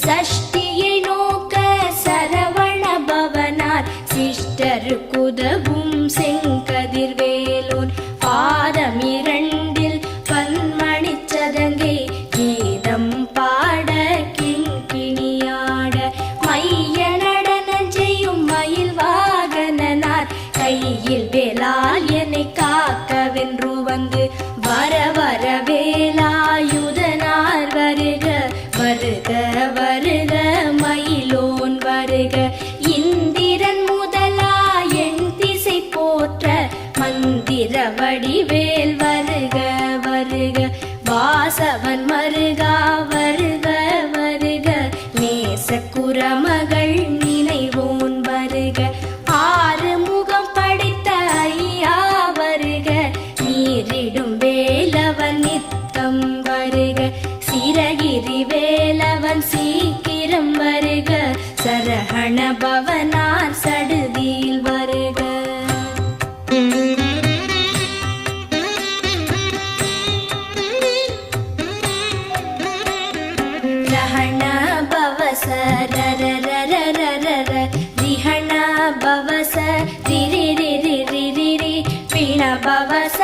சஷ்டியை நோக்க சரவண பவனார் சிஷ்டருக்குதவும் செங்கதிர்வேலோன் பாதமிரண்டில் பன்மணிச் சதங்கை கீதம் பாட கிண்கிணியாட மைய நடனம் செய்யும் மயில் வாகனனார் கையில் வேலால் என்னை காக்கவென்று வந்து வர வர வேலாயுதனார் வருக வருக வருக மயிலோன் வருக இந்திரன் முதலா என் திசை போற்ற மந்திர வடிவேல் வருக வருக வாசவன் மருகா வருக வருக நேச குரமகள் நினைவோன் வருக ஆறு முகம் படைத்த ஐயா வருக நீரிடும் வேலவன் நித்தம் வருக சிரகிரி வேலவன் சீக்கிரம் வருக சரஹண பவனார் சடுதியில் வருக ரஹண பவச ரர ரர ரர ர ரிஹண பவச ரிரி ரிரி ரிரி ரி பிண பவச